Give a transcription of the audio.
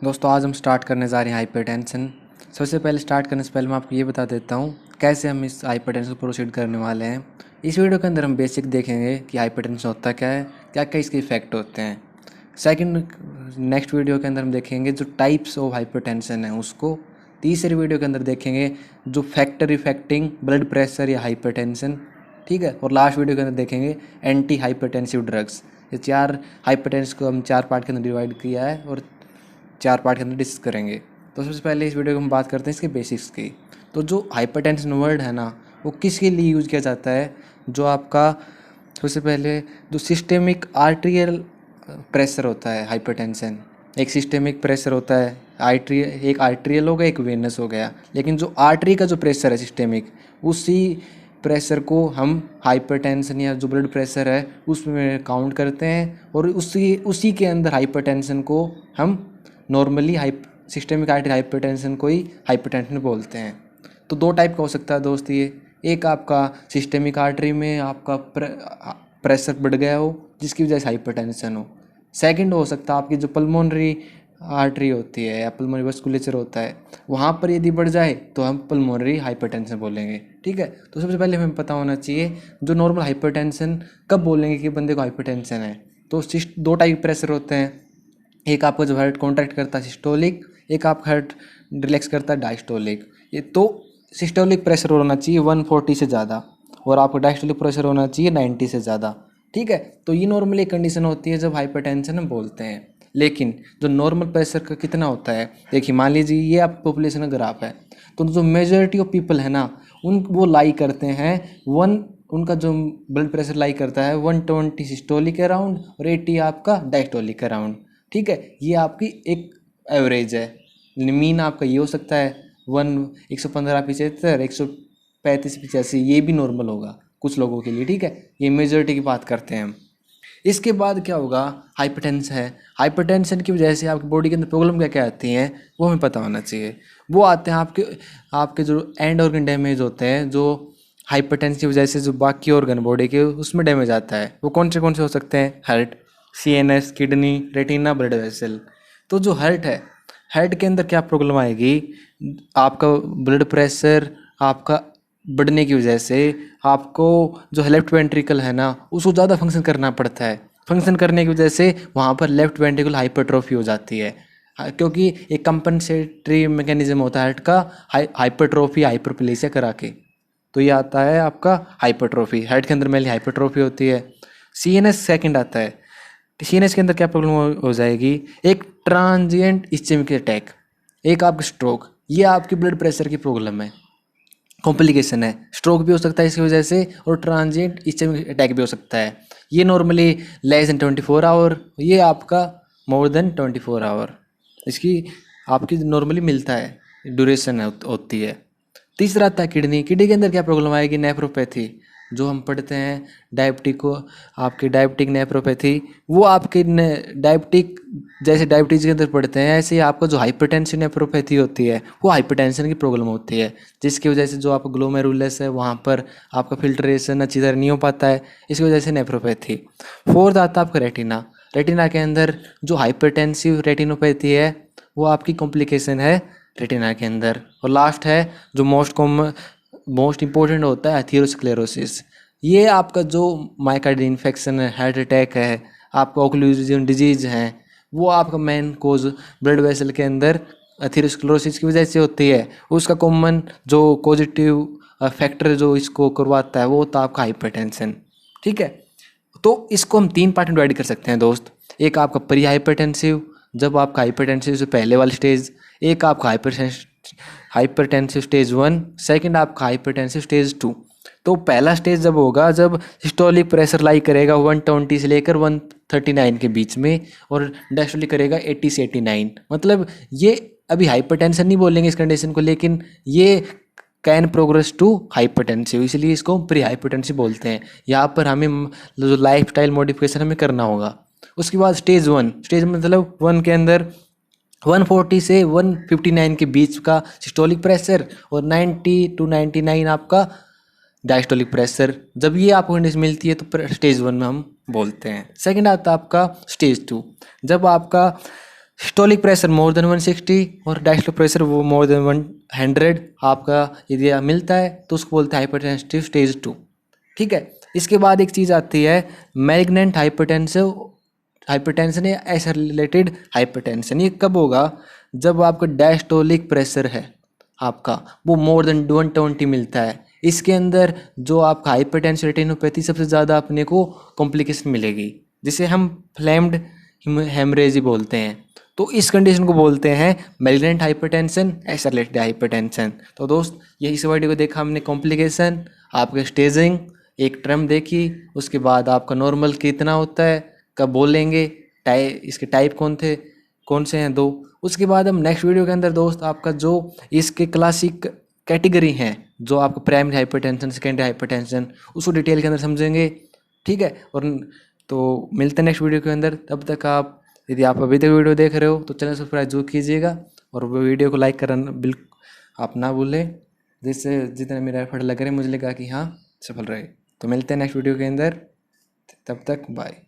दोस्तों आज हम स्टार्ट करने जा रहे हैं हाइपरटेंशन। सबसे पहले स्टार्ट करने से पहले मैं आपको ये बता देता हूँ कैसे हम इस हाइपरटेंशन को प्रोसीड करने वाले हैं। इस वीडियो के अंदर हम बेसिक देखेंगे कि हाइपरटेंशन होता क्या है, क्या क्या इसके इफेक्ट होते हैं। सेकंड नेक्स्ट वीडियो के अंदर हम देखेंगे जो टाइप्स ऑफ हाइपरटेंशन है उसको। तीसरी वीडियो के अंदर देखेंगे जो फैक्टर इफेक्टिंग ब्लड प्रेशर या हाइपरटेंशन, ठीक है। और लास्ट वीडियो के अंदर देखेंगे एंटी हाइपरटेंसिव ड्रग्स। ये चार हाइपरटेंशन को हम 4 पार्ट के अंदर डिवाइड किया है और 4 पार्ट के अंदर डिस्कस करेंगे। तो सबसे पहले इस वीडियो को हम बात करते हैं इसके बेसिक्स की। तो जो हाइपरटेंशन वर्ड है ना, वो किसके लिए यूज़ किया जाता है? जो आपका सबसे पहले जो सिस्टेमिक आर्टेरियल प्रेशर होता है हाइपरटेंशन, एक सिस्टेमिक प्रेशर होता है आर्टरी, एक आर्टेरियल हो गया एक वेनस हो गया। लेकिन जो आर्टरी का जो प्रेशर है सिस्टेमिक, उसी प्रेशर को हम हाइपरटेंशन या जो ब्लड प्रेशर है उसमें काउंट करते हैं और उसी के अंदर हाइपरटेंशन को हम नॉर्मली सिस्टेमिक आर्टरी हाइपरटेंशन को ही हाइपरटेंशन बोलते हैं। तो दो टाइप का हो सकता है दोस्त ये। एक आपका सिस्टेमिक आर्टरी में आपका प्रेशर बढ़ गया हो जिसकी वजह से हाइपरटेंशन हो। सेकंड हो सकता है आपकी जो पल्मोनरी आर्टरी होती है या पल्मोनरी वस्कुलेचर होता है, वहाँ पर यदि बढ़ जाए तो हम पल्मोनरी हाइपरटेंशन बोलेंगे, ठीक है। तो सबसे पहले हमें पता होना चाहिए जो नॉर्मल हाइपरटेंशन कब बोलेंगे कि बंदे को हाइपरटेंशन है। तो दो टाइप प्रेशर होते हैं, एक आपका जो हार्ट कॉन्ट्रैक्ट करता है सिस्टोलिक, एक आपका हार्ट रिलैक्स करता है डायस्टोलिक। ये तो सिस्टोलिक प्रेशर होना चाहिए 140 से ज़्यादा और आपका डायस्टोलिक प्रेशर होना चाहिए 90 से ज़्यादा, ठीक है। तो ये नॉर्मली कंडीशन होती है जब हाइपरटेंशन हम बोलते हैं। लेकिन जो नॉर्मल प्रेशर का कितना होता है, देखिए मान लीजिए ये आप पॉपुलेशन का ग्राफ है, तो जो मेजॉरिटी ऑफ पीपल है ना उन वो लाई करते हैं उनका जो ब्लड प्रेशर लाई करता है 120 सिस्टोलिक अराउंड और 80 आपका डायस्टोलिक अराउंड, ठीक है। ये आपकी एक एवरेज है। मीन आपका ये हो सकता है 115 75 135 85, ये भी नॉर्मल होगा कुछ लोगों के लिए, ठीक है। ये मेजॉरिटी की बात करते हैं हम। इसके बाद क्या होगा, हाइपरटेंशन है। हाइपरटेंशन की वजह से आपकी बॉडी के अंदर प्रॉब्लम क्या क्या आती हैं वो हमें पता होना चाहिए। वो आते हैं आपके आपके जो एंड ऑर्गन डैमेज होते हैं, जो हाइपरटेंशन की वजह से जो बाकी ऑर्गन बॉडी के उसमें डैमेज आता है। वो कौन से हो सकते हैं? Heart, CNS, kidney, retina, blood vessel. तो जो हार्ट है, हार्ट के अंदर क्या प्रॉब्लम आएगी, आपका ब्लड प्रेशर आपका बढ़ने की वजह से आपको जो लेफ्ट वेंट्रिकल है ना उसको ज़्यादा फंक्शन करना पड़ता है। फंक्शन करने की वजह से वहाँ पर लेफ्ट वेंट्रिकल हाइपरट्रोफी हो जाती है। क्योंकि एक कंपनसेटरी मैकेनिज्म होता है हार्ट का, हाइपरट्रोफी हाइपरप्लेसिया करा के। तो ये आता है आपका हाइपरट्रोफी, हार्ट के अंदर मेनली हाइपरट्रोफी होती है। सीएनएस सेकंड आता है। सीएनएस के अंदर क्या प्रॉब्लम हो जाएगी, एक ट्रांजिएंट इस्चेमिक अटैक, एक आपका स्ट्रोक। ये आपकी ब्लड प्रेशर की प्रॉब्लम है, कॉम्प्लिकेशन है। स्ट्रोक भी हो सकता है इसकी वजह से और ट्रांजिएंट इस्चेमिक अटैक भी हो सकता है। ये नॉर्मली लेस देन 24 आवर, ये आपका मोर देन 24 आवर इसकी आपकी नॉर्मली मिलता है, ड्यूरेशन होती है। तीसरा आता है किडनी। किडनी के अंदर क्या प्रॉब्लम आएगी, नेफ्रोपैथी। जो हम पढ़ते हैं डायबिटिक को, आपकी डायबिटिक नेफ्रोपैथी, वो आपके डायबिटिक जैसे डायबिटीज़ के अंदर पढ़ते हैं ऐसे ही आपका जो हाइपरटेंशन नेफ्रोपैथी होती है वो हाइपरटेंशन की प्रॉब्लम होती है, जिसकी वजह से जो आपका ग्लोमेरुलस है वहाँ पर आपका फिल्ट्रेशन अच्छी तरह नहीं हो पाता है, इसकी वजह से नेफ्रोपैथी। फोर्थ आता है आपका रेटिना। रेटिना के अंदर जो हाइपरटेंसिव रेटिनोपैथी है वो आपकी कॉम्प्लिकेशन है रेटिना के अंदर। और लास्ट है जो मोस्ट इंपॉर्टेंट होता है एथेरोस्क्लेरोसिस। ये आपका जो माइकार्डियल इन्फेक्शन है, हार्ट अटैक है, आपका ओक्लूजन डिजीज है, वो आपका मेन कोज ब्लड वेसल के अंदर एथेरोस्क्लेरोसिस की वजह से होती है। उसका कॉमन जो पॉजिटिव फैक्टर जो इसको करवाता है वो होता है आपका हाइपरटेंशन, ठीक है। तो इसको हम 3 पार्ट में डिवाइड कर सकते हैं दोस्त। एक आपका प्री हाइपरटेंसिव, जब आपका हाइपरटेंसिव से पहले वाला स्टेज। एक आपका हाइपरटेंसिव स्टेज 1, सेकंड आपका हाइपरटेंसिव स्टेज 2। तो पहला स्टेज जब होगा जब सिस्टोलिक प्रेशर लाई करेगा 120 से लेकर 139 के बीच में और डायस्टोलिक करेगा 80 से 89। मतलब ये अभी हाइपरटेंशन नहीं बोलेंगे इस कंडीशन को, लेकिन ये कैन प्रोग्रेस टू हाइपरटेंसिव, इसलिए इसको प्री हाइपरटेंसिव बोलते हैं। यहाँ पर हमें जो लाइफ स्टाइल मॉडिफिकेशन हमें करना होगा। उसके बाद स्टेज 1, स्टेज मतलब 1 के अंदर 140 से 159 के बीच का सिस्टोलिक प्रेशर और 90 टू 99 आपका डायस्टोलिक प्रेशर। जब ये आपको कंडीशन मिलती है तो स्टेज 1 में हम बोलते हैं। सेकंड आता है आपका स्टेज 2, जब आपका सिस्टोलिक प्रेशर मोर देन 160 और डायस्टोलिक प्रेशर वो मोर देन 100 आपका यदि मिलता है तो उसको बोलते हैं हाइपरटेंसिव स्टेज 2। ठीक है। इसके बाद एक चीज़ आती है मैलिग्नेंट हाइपरटेंशन या ऐसा रिलेटेड हाइपरटेंशन। ये कब होगा? जब आपका डायस्टोलिक प्रेशर है आपका वो मोर देन 120 मिलता है। इसके अंदर जो आपका हाइपरटेंशन रेटिनोपैथी सबसे ज़्यादा अपने को कॉम्प्लिकेशन मिलेगी, जिसे हम फ्लैम्ड हेमरेज बोलते हैं। तो इस कंडीशन को बोलते हैं मैलिग्नेंट हाइपरटेंशन ऐसा रिलेटेड हाइपरटेंशन। तो दोस्त ये इस वीडियो को देखा हमने कॉम्प्लिकेशन, आपके स्टेजिंग, एक टर्म देखी, उसके बाद आपका नॉर्मल कितना होता है, कब बोलेंगे, इसके टाइप कौन से हैं दो। उसके बाद हम नेक्स्ट वीडियो के अंदर दोस्त आपका जो इसके क्लासिक कैटेगरी हैं, जो आपको प्राइमरी हाइपरटेंशन, सेकेंडरी हाइपरटेंशन, उसको डिटेल के अंदर समझेंगे। ठीक है। और तो मिलते हैं नेक्स्ट वीडियो के अंदर। तब तक आप यदि आप अभी तक वीडियो देख रहे हो तो चैनल सब्सक्राइब जरूर कीजिएगा और वो वीडियो को लाइक करना बिल्कुल आप ना भूलें, जिससे जितना मेरा एफर्ट लग रहा है मुझे लगा कि हाँ सफल रहे। तो मिलते हैं नेक्स्ट वीडियो के अंदर, तब तक बाय।